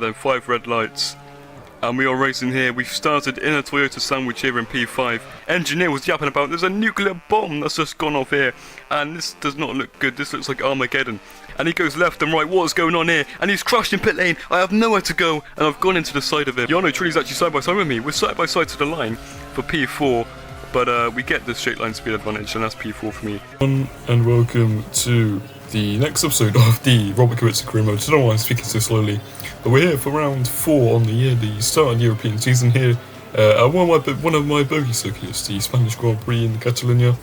Then 5 red lights. And we are racing here. We've started in a Toyota sandwich here in P5. Engineer was yapping about there's a nuclear bomb that's just gone off here. And this does not look good. This looks like Armageddon. And he goes left and right. What is going on here? And he's crashed in pit lane. I have nowhere to go. And I've gone into the side of it. Yano Truly's actually side by side with me. We're side by side to the line for P4. But we get the straight line speed advantage. And that's P4 for me. And welcome to the next episode of the Robert Kubica career mode. I don't know why I'm speaking so slowly, but we're here for round 4 on the start of the European season here at one of my bogey circuits, the Spanish Grand Prix in Catalonia.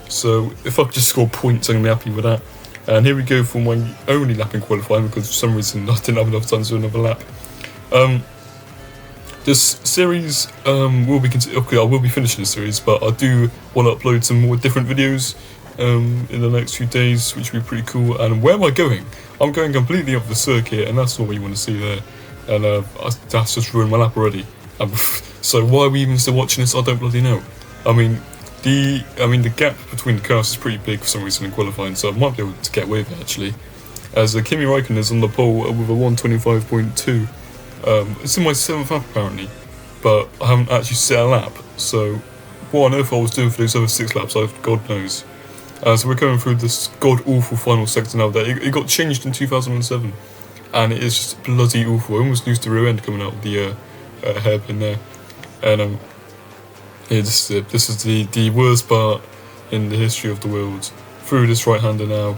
So if I could just score points, I'm going to be happy with that. And here we go for my only lap in qualifying, because for some reason I didn't have enough time to do another lap. This series will be I will be finishing the series, but I do want to upload some more different videos in the next few days, which will be pretty cool. And where am I going? I'm going completely off the circuit, and that's not what you want to see there. And that's just ruined my lap already. So why are we even still watching this? I don't bloody know. I mean the gap between the cars is pretty big for some reason in qualifying, so I might be able to get away with it actually. As Kimi Räikkönen is on the pole with a 1:25.2. It's in my 7th lap apparently, but I haven't actually set a lap. So what on earth I was doing for those other 6 laps, God knows. So we're going through this god-awful final sector now. That it got changed in 2007, and it is just bloody awful. I almost lose the rear end coming out of the hairpin there. And yeah, this is the worst part in the history of the world. Through this right-hander now,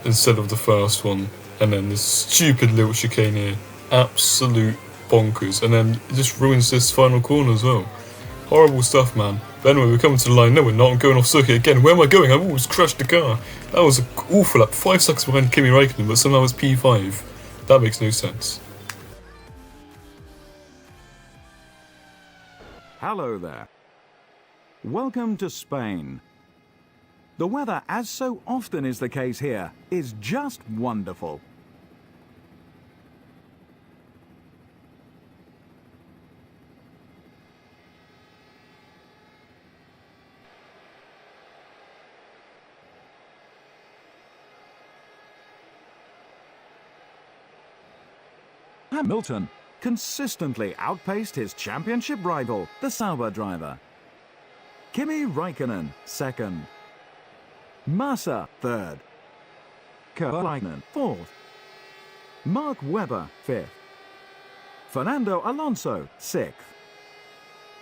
instead of the first one, and then this stupid little chicane here. Absolute bonkers. And then it just ruins this final corner as well. Horrible stuff, man. But anyway, we're coming to the line. No, we're not. I'm going off circuit again. Where am I going? I've almost crashed the car. That was an awful lap. 5 seconds behind Kimi Räikkönen, but somehow it's P5. That makes no sense. Hello there. Welcome to Spain. The weather, as so often is the case here, is just wonderful. Hamilton consistently outpaced his championship rival, the Sauber driver. Kimi Räikkönen, 2nd. Massa, 3rd. Räikkönen, 4th. Mark Webber, 5th. Fernando Alonso, 6th.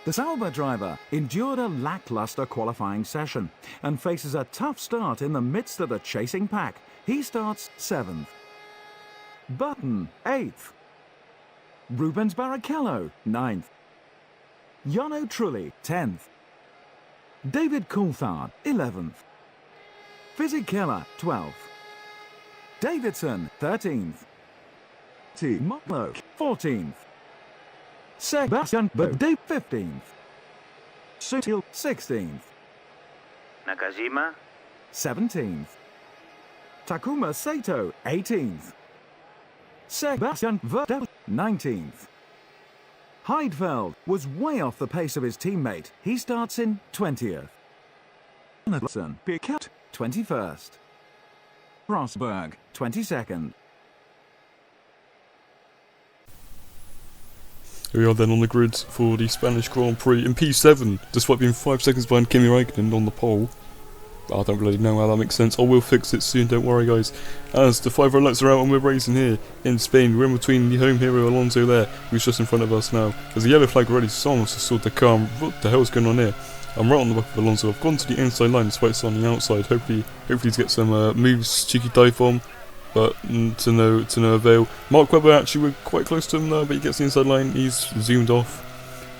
The Sauber driver endured a lackluster qualifying session and faces a tough start in the midst of the chasing pack. He starts 7th. Button, 8th. Rubens Barrichello, 9th. Yano Trulli, 10th. David Coulthard, 11th. Fisichella, 12th. Davidson, 13th. T. Motlo, 14th. Sebastian Bode, 15th. Sutil, 16th. Nakajima, 17th. Takuma Sato, 18th. Sebastian Vettel, 19th. Heidfeld was way off the pace of his teammate. He starts in 20th. Nelson Piquet, 21st. Rosberg, 22nd. Here we are then on the grid for the Spanish Grand Prix in P7, despite being 5 seconds behind Kimi Räikkönen on the pole. I don't really know how that makes sense. I will fix it soon, don't worry guys. As the 5 red lights are out and we're racing here in Spain. We're in between the home hero Alonso there, who's just in front of us now. There's a yellow flag already, so someone must have sorted the car. What the hell's going on here? I'm right on the back of Alonso. I've gone to the inside line despite it's on the outside. Hopefully to get some moves, cheeky dive bomb, but to no avail. Mark Webber, actually we're quite close to him now, but he gets the inside line, he's zoomed off.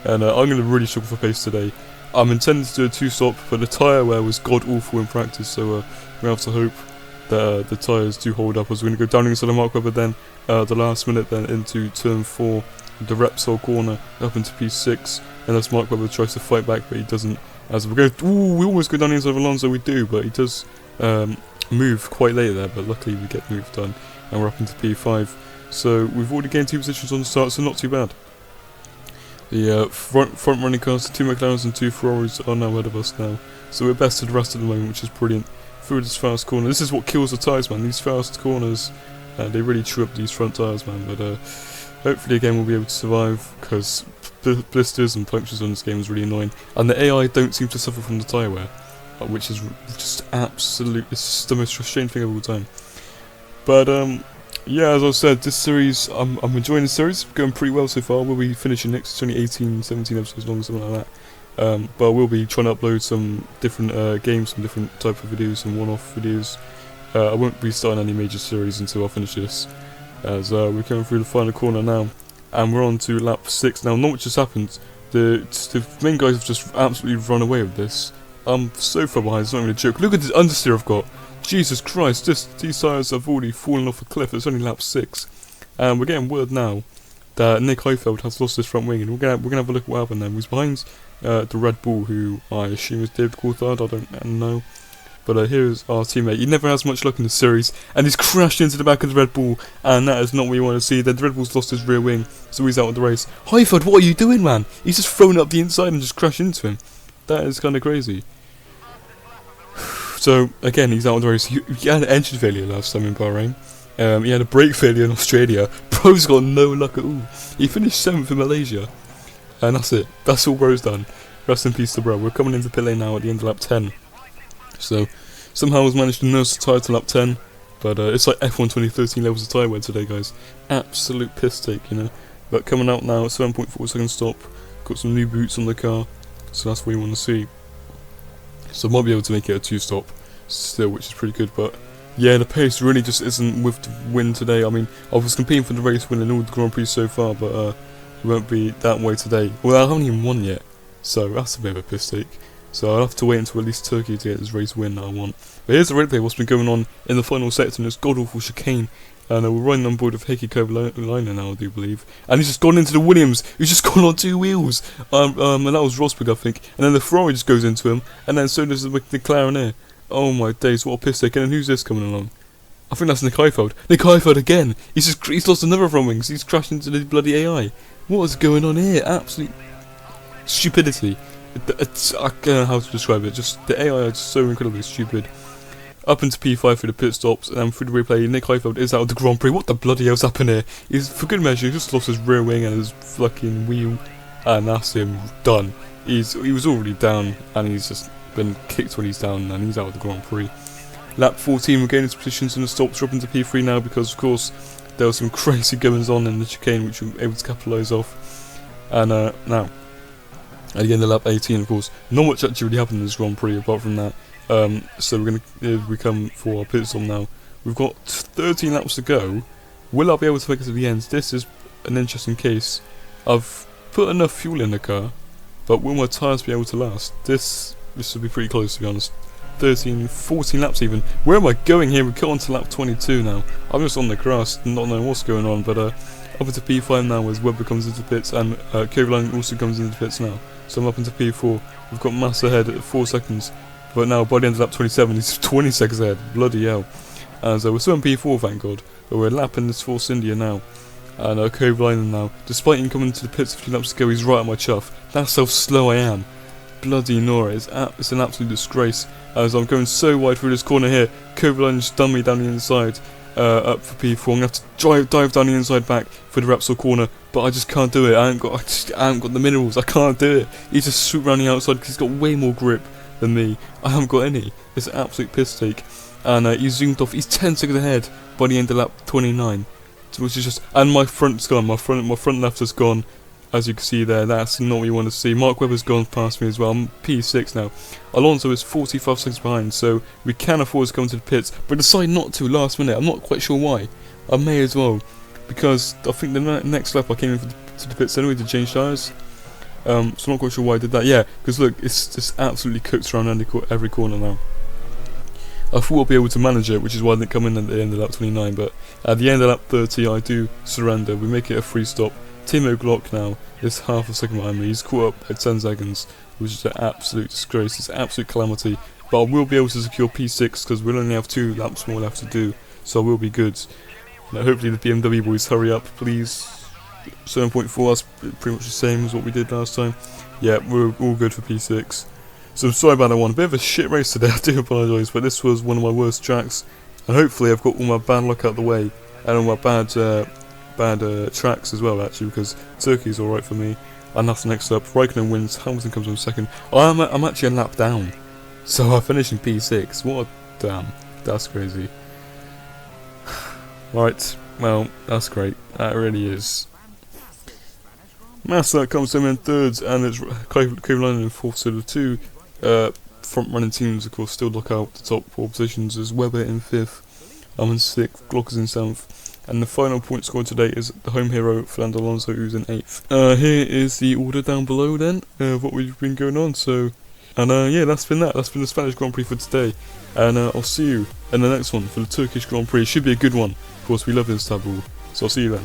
And I'm going to really struggle for pace today. I'm intending to do a 2-stop, but the tyre wear was god-awful in practice, so we have to hope that the tyres do hold up. As we're going to go down inside of Mark Webber then, the last minute then into turn 4, the Repsol corner, up into P6, and as Mark Webber tries to fight back, but he doesn't. As we're going, we almost go down inside of Alonso, we do, but he does move quite late there, but luckily we get the move done, and we're up into P5. So we've already gained 2 positions on the start, so not too bad. The front running cars, 2 McLarens and 2 Ferraris are now ahead of us now. So we're best to the rest at the moment, which is brilliant. Through this fast corner, this is what kills the tyres, man. These fast corners, they really chew up these front tyres, man. But Hopefully again we'll be able to survive, because blisters and punctures on this game is really annoying, and the AI don't seem to suffer from the tyre wear, which is just absolute, it's just the most frustrating thing of all time. But yeah, as I said, this series, I'm enjoying the series, going pretty well so far. We'll be finishing next, it's only 18, 17 episodes long, something like that. But we'll be trying to upload some different games, some different type of videos, some one-off videos. I won't be starting any major series until I finish this, as we're coming through the final corner now, and we're on to lap 6 now. Not much has happened. The main guys have just absolutely run away with this. I'm so far behind, it's not even a joke. Look at this understeer I've got. Jesus Christ, these tyres have already fallen off a cliff. It's only lap 6. And we're getting word now that Nick Heifeld has lost his front wing, and we're gonna have a look at what happened there. He's behind the Red Bull, who I assume is David Coulthard, I don't know. But here's our teammate. He never has much luck in the series, and he's crashed into the back of the Red Bull, and that is not what you want to see. The Red Bull's lost his rear wing, so he's out of the race. Heifeld, what are you doing, man? He's just thrown up the inside and just crashed into him. That is kind of crazy. So, again, he's out of the race. He had an engine failure last time in Bahrain. He had a brake failure in Australia. Bro's got no luck at all. He finished 7th in Malaysia. And that's it. That's all Bro's done. Rest in peace to Bro. We're coming into pit lane now at the end of lap 10. So, somehow he's managed to nurse the tyre to lap 10. But it's like F1 2013 levels of tyre wear today, guys. Absolute piss take, you know. But coming out now at 7.4 second stop. Got some new boots on the car. So that's what you want to see. So I might be able to make it a 2-stop still, which is pretty good, but yeah, the pace really just isn't with the win today. I mean, I was competing for the race win in all the Grand Prix so far, but it won't be that way today. Well, I haven't even won yet, so that's a bit of a piss take. So I'll have to wait until at least Turkey to get this race win that I want. But here's the replay, what's been going on in the final sector, and it's god-awful chicane. And we're running on board with Heikki Kovalainen now, I do believe. And he's just gone into the Williams, who's just gone on 2 wheels. And that was Rosberg, I think. And then the Ferrari just goes into him, and then so does the McLaren there. Oh my days, what a piss take. And then who's this coming along? I think that's Nick Heifeld. Nick Heifeld again! He's lost another front wings, he's crashed into the bloody AI. What is going on here? Absolute stupidity. I don't know how to describe it, just the AI are just so incredibly stupid. Up into P5 through the pit stops, and then through the replay, Nick Heifeld is out of the Grand Prix. What the bloody hell's happened here? He's, for good measure, he just lost his rear wing and his fucking wheel, and that's him done. He was already down, and he's just been kicked when he's down, and he's out of the Grand Prix. Lap 14, we're getting his positions in the stops. We're up into P3 now because, of course, there was some crazy goings on in the chicane, which we were able to capitalise off. And now, at the end of lap 18, of course, not much actually really happened in this Grand Prix apart from that. So we're going to come for our pit stop now. We've got 13 laps to go. Will I be able to make it to the end? This is an interesting case. I've put enough fuel in the car, but will my tyres be able to last? This will be pretty close, to be honest. 13, 14 laps even. Where am I going here? We've got on to lap 22 now. I'm just on the grass, not knowing what's going on, but up into P5 now as Webber comes into pits, and Kovalainen also comes into pits now. So I'm up into P4. We've got Massa ahead at 4 seconds. But now, by the end of lap 27, he's 20 seconds ahead. Bloody hell. And so we're still in P4, thank God. But we're lapping this Force India now. And Kovalainen now, despite him coming to the pits a few laps ago, he's right at my chuff. That's how slow I am. Bloody Nora, it's an absolute disgrace. As I'm going so wide through this corner here, Kovalainen just done me down the inside. Up for P4. I'm going to have to dive down the inside back for the Repsol corner, but I just can't do it. I haven't got the minerals. I can't do it. He's just swooped around the outside because he's got way more grip than me. I haven't got any. It's an absolute piss take. And he's zoomed off. He's 10 seconds ahead by the end of lap 29, which is just. And my front's gone. My front left has gone. As you can see there, that's not what you want to see. Mark Webber's gone past me as well. I'm P6 now. Alonso is 45 seconds behind, so we can afford to come to the pits, but decide not to last minute. I'm not quite sure why. I may as well, because I think the next lap I came in to the pits anyway to change tyres. So I'm not quite sure why I did that. Yeah, because look, it's just absolutely cooked around every corner now. I thought I'd be able to manage it, which is why I didn't come in at the end of lap 29, but at the end of lap 30 I do surrender. We make it a free stop. Timo Glock now is half a second behind me. He's caught up at 10 seconds, which is an absolute disgrace. It's an absolute calamity. But I will be able to secure P6 because we'll only have 2 laps more left to do, so I will be good. Now, hopefully the BMW boys hurry up, please. 7.4, that's pretty much the same as what we did last time. Yeah, we're all good for P6. So I'm sorry about that one. A bit of a shit race today, I do apologise, but this was one of my worst tracks. And hopefully I've got all my bad luck out of the way, and all my bad tracks as well, actually, because Turkey's alright for me. And that's the next up. Raikkonen wins, Hamilton comes on second. I'm actually a lap down, so I finished in P6. What a damn, that's crazy. Right, well, that's great. That really is. Massa comes in third, and it's Kovalainen in fourth. So the two front-running teams, of course, still look out the top 4 positions as Webber in fifth. I'm in sixth. Glock is in seventh. And the final point scored today is the home hero, Fernando Alonso, who's in 8th. Here is the order down below then, of what we've been going on. So, and yeah, that's been that. That's been the Spanish Grand Prix for today. And I'll see you in the next one for the Turkish Grand Prix. It should be a good one. Of course, we love Istanbul. So I'll see you then.